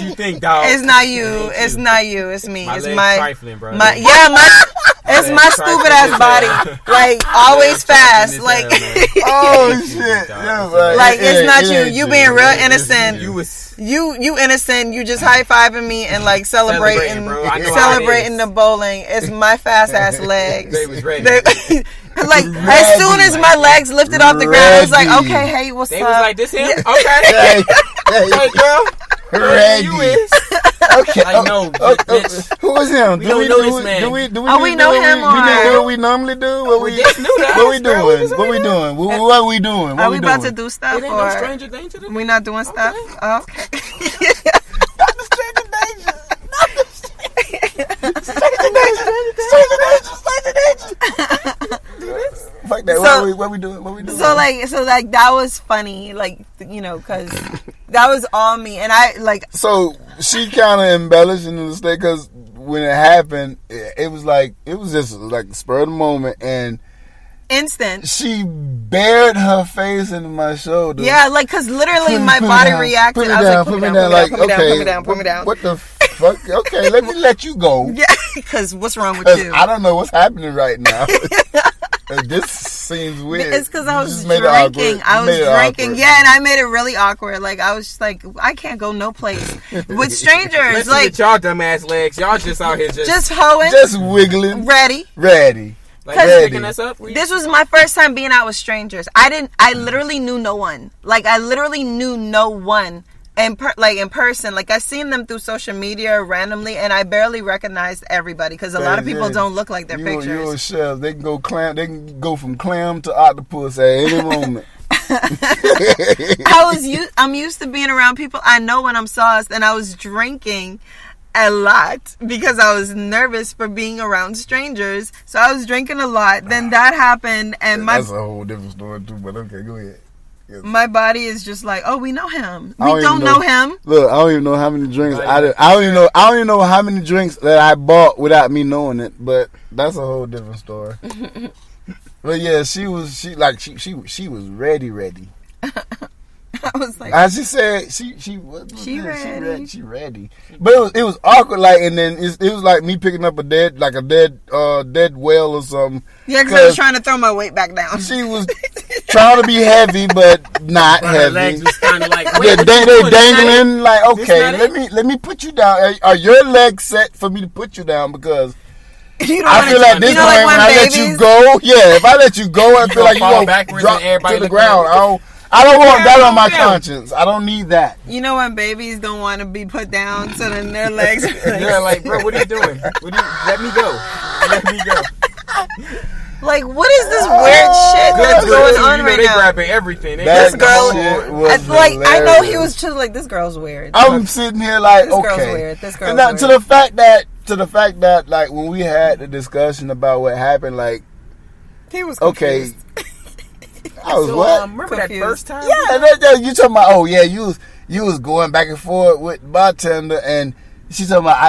me. You think, dog? It's not you. It's not you. It's me. My it's leg's my trifling, bro. It's my stupid ass body. Like always fast. Like oh shit. Like it's not you. You being real innocent. You innocent. You just high fiving me and like celebrating the bowling. It's my fast ass legs. They was ready. Like as soon as my legs lifted off the ground, it was like, okay, hey, what's up? They was like, this him? Okay. Hey, girl. Ready. You is. Okay. Like, no, bitch. Who is him? We don't know this man. We know him. We know what we normally do. What we doing? What we doing? What we doing? Are we about to do stuff? It ain't no stranger danger. We not doing stuff? Okay. Not the stranger danger. Stranger danger. Fuck that. What we doing? So like that was funny, like, you know, because that was all me, and I like. So she kind of embellished in the state because when it happened, it was just like spur of the moment and instant. She bared her face into my shoulder. Yeah, like because literally my body reacted. I was like, put me down. What the fuck? Okay, let you go. Yeah, because what's wrong with you? I don't know what's happening right now. This seems weird. It's because I was drinking. Yeah, and I made it really awkward. Like I was just like, I can't go no place with strangers. Like y'all dumbass legs, y'all just out here just hoeing, just wiggling, ready. Like picking us up. This was my first time being out with strangers. I literally knew no one. Like I literally knew no one. In person, like I seen them through social media randomly, and I barely recognized everybody because a lot of people don't look like their pictures. You're a chef. They can go from clam to octopus at any moment. I'm used to being around people I know when I'm sauced, and I was drinking a lot because I was nervous for being around strangers. So I was drinking a lot. Then that happened, and that's a whole different story too. But okay, go ahead. Yes. My body is just like, oh, we know him. We don't know him. Look, I don't even know how many drinks I don't even know how many drinks that I bought without me knowing it. But that's a whole different story. But yeah, she was ready. I was like, as she said, she ready. She ready. But it was awkward, like, and then it was like me picking up a dead whale or something. Yeah, because I was trying to throw my weight back down. She was trying to be heavy, but not heavy. Her legs was kind of like, they're dangling. Like, okay, let me put you down. Are your legs set for me to put you down? Because I feel like this point when I let you go, if I let you go, I feel like you go drop to the ground. I don't want that on my conscience. I don't need that. You know when babies don't want to be put down, so then their legs. They're like, bro, what are you doing? Let me go. Like, what is this weird shit that's going on right now? They grabbing everything. This girl, I know he was just like, this girl's weird. I'm sitting here like, this okay. Girl's weird. This girl's now, weird. To the fact that like when we had the discussion about what happened, like he was confused. Okay. I was what? Remember confused. That first time? Yeah, you talking about? Oh yeah, you was going back and forth with the bartender, and she talking about.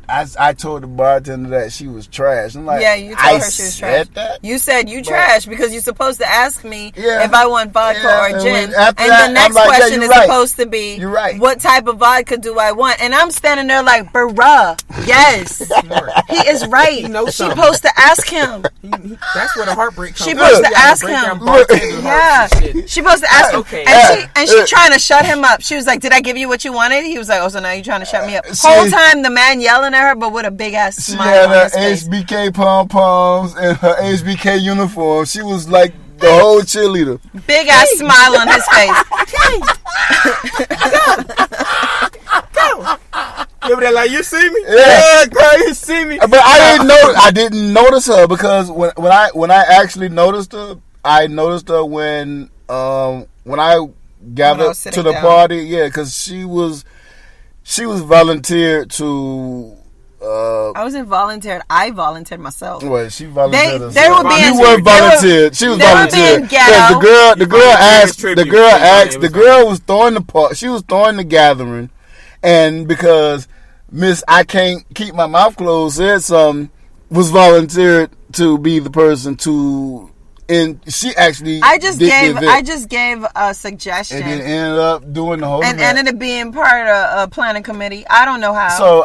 I told the bartender that she was trash. I'm like, yeah, you told her she was trash. That? You said you trash because you're supposed to ask me if I want vodka or gin, and the next question is supposed to be, you're right. What type of vodka do I want? And I'm standing there like, bruh, yes, he is right. She's supposed to ask him. That's where the heartbreak comes. She's supposed to ask him. Yeah, she's supposed to ask him. Okay. And she trying to shut him up. She was like, did I give you what you wanted? He was like, oh, so now you're trying to shut me up. Whole time the man yelling at her, but with a big ass smile on his face. She had her HBK pom-poms and her HBK uniform. She was like the whole cheerleader. Big ass smile on his face. Go. Yeah, like, you see me? Yeah, girl, you see me. But I didn't notice her because when I actually noticed her, I noticed her when I gathered to the party. Yeah, because she was volunteered to. I wasn't volunteered. I volunteered myself. Well, she volunteered herself. They were being. You weren't volunteered. She was volunteered. The girl was throwing the part. She was throwing the gathering, and because Miss I can't keep my mouth closed said something, was volunteered to be the person to and she actually I just gave a suggestion, and then ended up doing the whole and event. ended up being part of a planning committee. I don't know how. So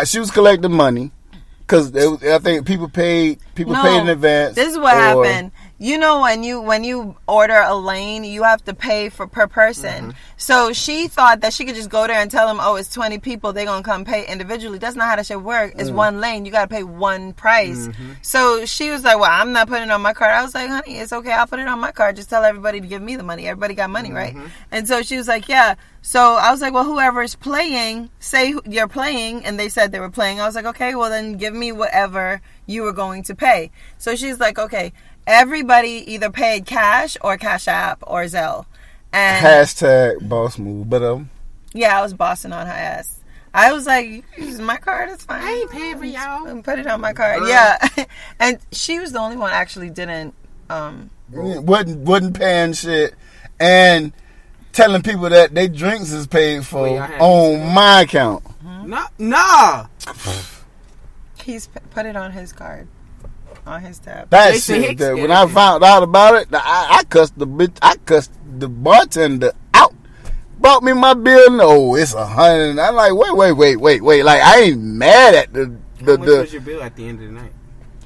she was collecting money because I think people paid in advance. This is what happened. You know, when you order a lane, you have to pay per person. Mm-hmm. So she thought that she could just go there and tell them, oh, it's 20 people. They're going to come pay individually. That's not how that shit work. It's one lane. You got to pay one price. Mm-hmm. So she was like, well, I'm not putting it on my card. I was like, honey, it's okay. I'll put it on my card. Just tell everybody to give me the money. Everybody got money, right? And so she was like, yeah. So I was like, well, whoever's playing, say you're playing. And they said they were playing. I was like, okay, well, then give me whatever you were going to pay. So she's like, okay. Everybody either paid cash or Cash App or Zelle. And hashtag boss move. But yeah, I was bossing on her ass. I was like, use my card, it's fine. I ain't paying for y'all. Put it on my card. Yeah. And she was the only one actually didn't wasn't paying shit and telling people that they drinks is paid for on my account. Nah. He's put it on his card. On his tab. That shit. When I found out about it, I cussed the bitch. I cussed the bartender out. Brought me my bill. No, it's $100. I'm like, wait. Like I ain't mad at the. How much was your bill at the end of the night?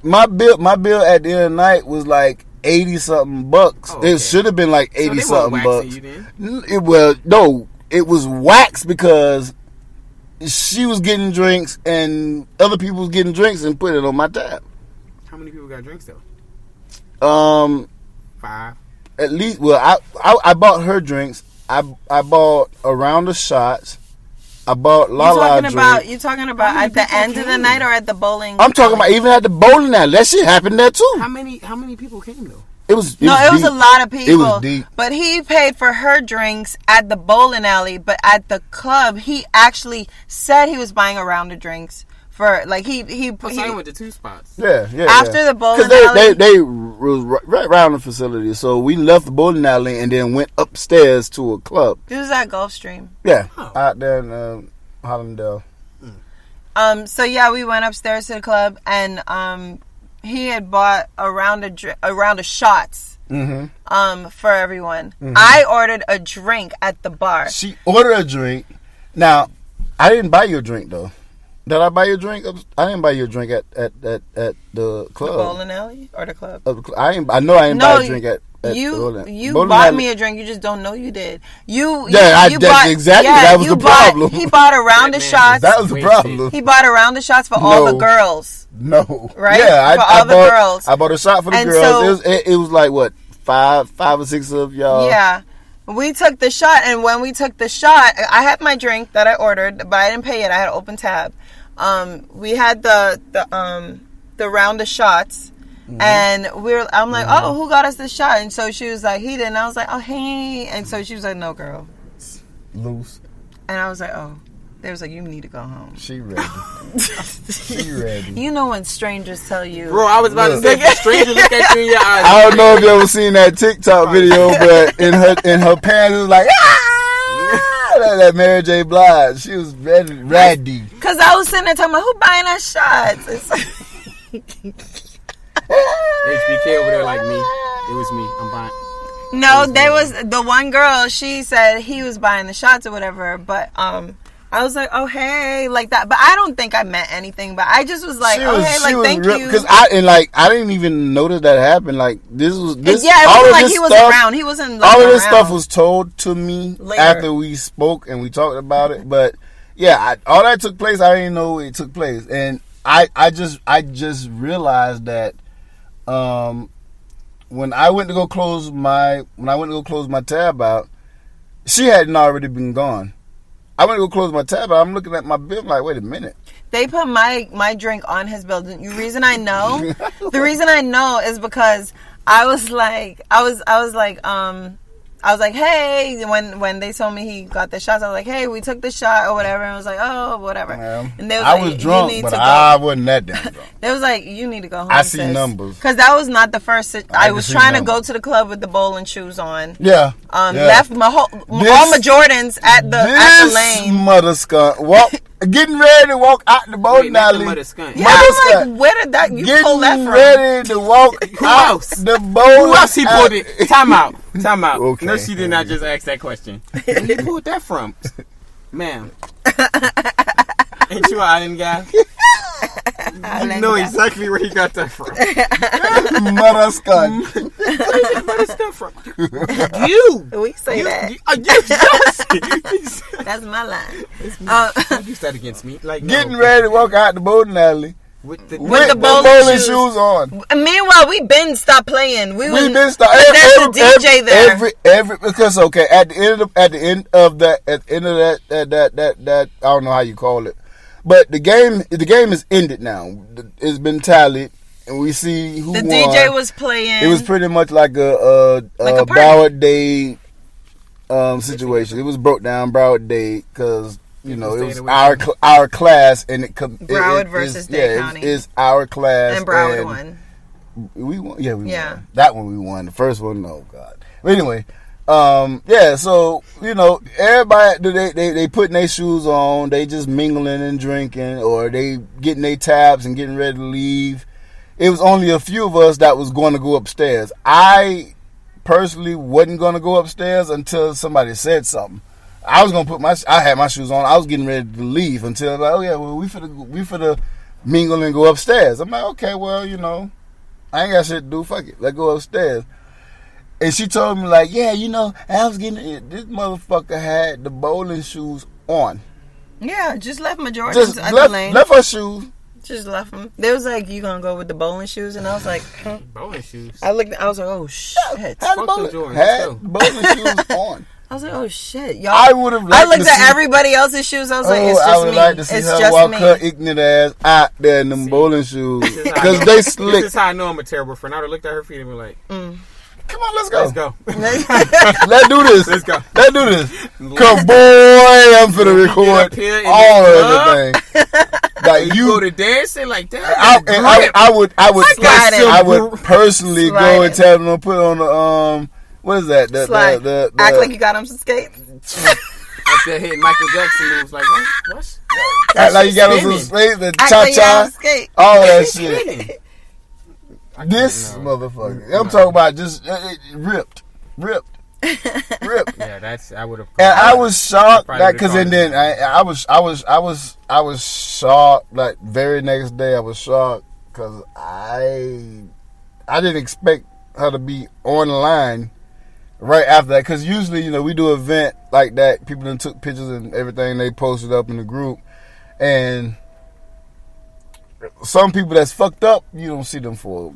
My bill at the end of the night was like $80-something bucks. Oh, okay. It should have been like $80-something bucks. It was wax because she was getting drinks and other people was getting drinks and put it on my tab. How many people got drinks though? 5. At least. Well, I bought her drinks. I bought a round of shots. I bought Lala drinks. You talking about at the end of the night or at the bowling? I'm talking about even at the bowling alley. That shit happened there too. How many people came though? It was a lot of people. It was deep. But he paid for her drinks at the bowling alley. But at the club, he actually said he was buying a round of drinks. For like he went to 2 spots. Yeah. After the bowling alley, they was right around the facility, so we left the bowling alley and then went upstairs to a club. This was at Gulfstream. Yeah, out there in Hollandale. So yeah, we went upstairs to the club and he had bought a round of shots. Mm-hmm. For everyone. Mm-hmm. I ordered a drink at the bar. She ordered a drink. Now, I didn't buy you a drink though. Did I buy you a drink? I didn't buy you a drink at the club. The bowling alley or the club? I know I didn't buy a drink at you bowling bought alley. Me a drink. You just don't know you did. Exactly. That was the problem. He bought a round of shots. That was the problem. He bought a round of shots for all the girls. No. Right? Yeah, for all the girls. I bought a shot for the girls. So, it was like what 5 or 6 of y'all. Yeah. We took the shot, and when we took the shot, I had my drink that I ordered, but I didn't pay it. I had an open tab. We had the round of shots, and I'm like, oh, who got us this shot? And so she was like, he did. And I was like, oh, hey. And so she was like, no, girl, loose. And I was like, oh. They was like, you need to go home. She ready. She ready. You know when strangers tell you. Bro, I was about to say, if a stranger look at you in your eyes. I don't know if you ever seen that TikTok video, but in her pants, it was like, that Mary J. Blige. She was ready. Because I was sitting there talking about, who buying us shots? HBK over there like me. It was me. I'm buying. No, there was the one girl, she said he was buying the shots or whatever, but I was like, oh, hey, like that. But I don't think I meant anything. But I just was like, thank you. Because I didn't even notice that happened. Like, this. Yeah, it wasn't like he was around. He wasn't like all of this around. Stuff was told to me later. After we spoke and we talked about it. But, yeah, all that took place, I didn't know it took place. And I just realized that when I went to go close my tab out, she hadn't already been gone. I went to go close my tab, but I'm looking at my bill. I'm like, wait a minute. They put my drink on his bill. The reason I know is because I was like, hey, when they told me he got the shots, I was like, hey, we took the shot or whatever, and I was like, oh, whatever. And they was I was drunk, but I wasn't that damn drunk. They was like, you need to go home. I see numbers because that was not the first. I was trying to go to the club with the bowling shoes on. Yeah. Left all my Jordans at the lane. Mother skunk. Well, getting ready to walk out the bowling alley. Mother skunk. Yeah, I'm like, where did that you pull that from? Getting ready to walk Who out else? the bowling. Who else he pulled it? Time out. Okay. No, she did not just ask that question. Where he pulled that from, ma'am? Ain't you an island guy? You know exactly where he got that from. Mother skunk. Where is that from? You. We say that. Yes. That's my line. Don't use that against me. Like Getting ready to walk out the bowling alley with the bowling shoes on. Meanwhile, we been stopped playing. We been stopped. There's a DJ there. Every because okay, at the end of that I don't know how you call it. But the game is ended now. It's been tallied, and we see who won. The DJ was playing. It was pretty much like a Broward Day situation. It was broke down Broward Day because it was our class, and Broward versus Day County. It's our class, and Broward won. We won. Yeah, we won. That one we won. The first one, no, God. But anyway. So everybody they putting their shoes on, they just mingling and drinking, or they getting their tabs and getting ready to leave. It was only a few of us that was going to go upstairs. I personally wasn't going to go upstairs until somebody said something. I was going to I had my shoes on. I was getting ready to leave until we finna mingle and go upstairs. I'm like, okay, well, I ain't got shit to do. Fuck it, let's go upstairs. And she told me, like, I was getting it. This motherfucker had the bowling shoes on. Yeah, just left Jordan's at the lane. Left her shoes. Just left them. They was like, you gonna go with the bowling shoes? And I was like, huh? Bowling shoes? I was like, oh, shit. Had the bowling shoes on. I was like, oh, shit. Y'all. I would have liked I looked at everybody else's shoes. I was like, it's just me. I would like to see her walk her ignorant ass out there in them bowling shoes. Because they slick. This is how I know I'm a terrible friend. I would have looked at her feet and be like, come on, let's go. Let's do this. Let's go. Let's do this. Come, boy, I'm finna record all of everything. Like you go to dancing like that. I would personally go and tell them to put on the what is that? The act like you got on some skates. Up there hitting Michael Jackson moves like what? Act like you got on some skates, the cha-cha, all that shit. This motherfucker. I'm talking about just ripped. Yeah, I would have. And I was shocked because then I was shocked. Like very next day, I was shocked because I didn't expect her to be online right after that. Because usually, we do an event like that. People then took pictures and everything. They posted up in the group, and some people that's fucked up, you don't see them for a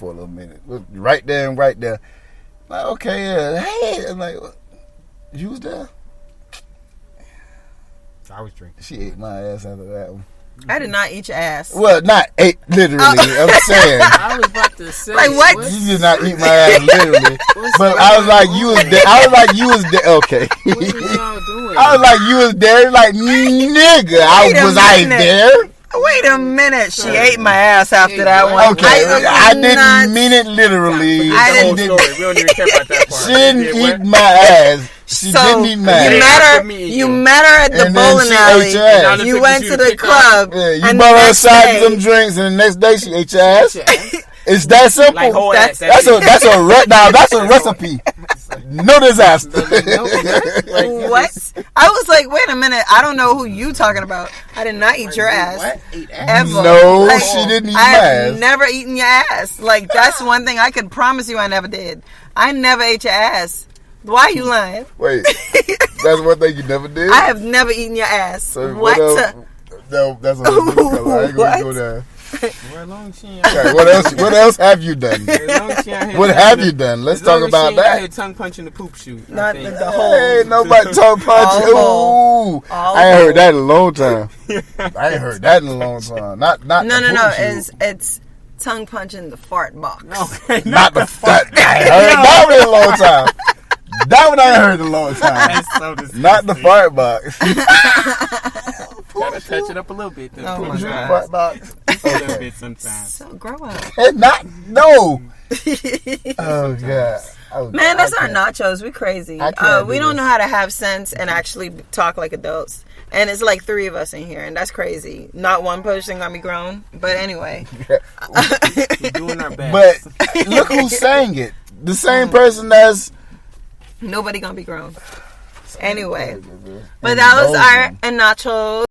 little minute. Right there and right there. Like, okay, yeah. Hey, I'm like, you was there? I was drinking. She ate my ass after that one. I did not eat your ass. Well, not ate literally. I'm saying. I was about to say. Like what? You did not eat my ass literally. But I was like, you was there. I was like, you was there. Okay. What was y'all doing? I was like, you was there. Like, nigga, I there. Wait a minute. She ate my ass after that one. Okay. I didn't mean it literally. I didn't. We don't even care about that part. She didn't eat my ass. She didn't eat my ass. You met her at the bowling alley. You went to the club. Yeah, you bought her aside some drinks, and the next day she ate your ass. It's that simple. Like that's a recipe. No disaster. What? I was like, wait a minute. I don't know who you talking about. I did not eat your ass. What? Ever. No, she didn't eat my ass. I have never eaten your ass. Like, that's one thing I can promise you I never did. I never ate your ass. Why are you lying? Wait. That's one thing you never did? I have never eaten your ass. So what? No, that's what I'm doing. I ain't going to go there. Okay, what else have you done? What have you done? Let's talk about that. I had tongue punching the poop shoot. Not the whole. Hey, nobody tongue punching. Ooh, I ain't heard that in a long time. No. It's tongue punching the fart box. Okay, not the fart. I ain't heard that one in a long time. That one I ain't heard in a long time. That's so disgusting. Not the fart box. Gotta touch it up a little bit. Oh my God. Fart box. A little bit sometimes. So grow up. No. Oh God. Man, that's our nachos. We crazy. We don't know how to have sense and actually talk like adults. And it's like 3 of us in here, and that's crazy. Not one person gonna be grown. But anyway. We're doing our best. But look who's saying it. The same person that's... Nobody gonna be grown. Anyway. But that was our and Nachos.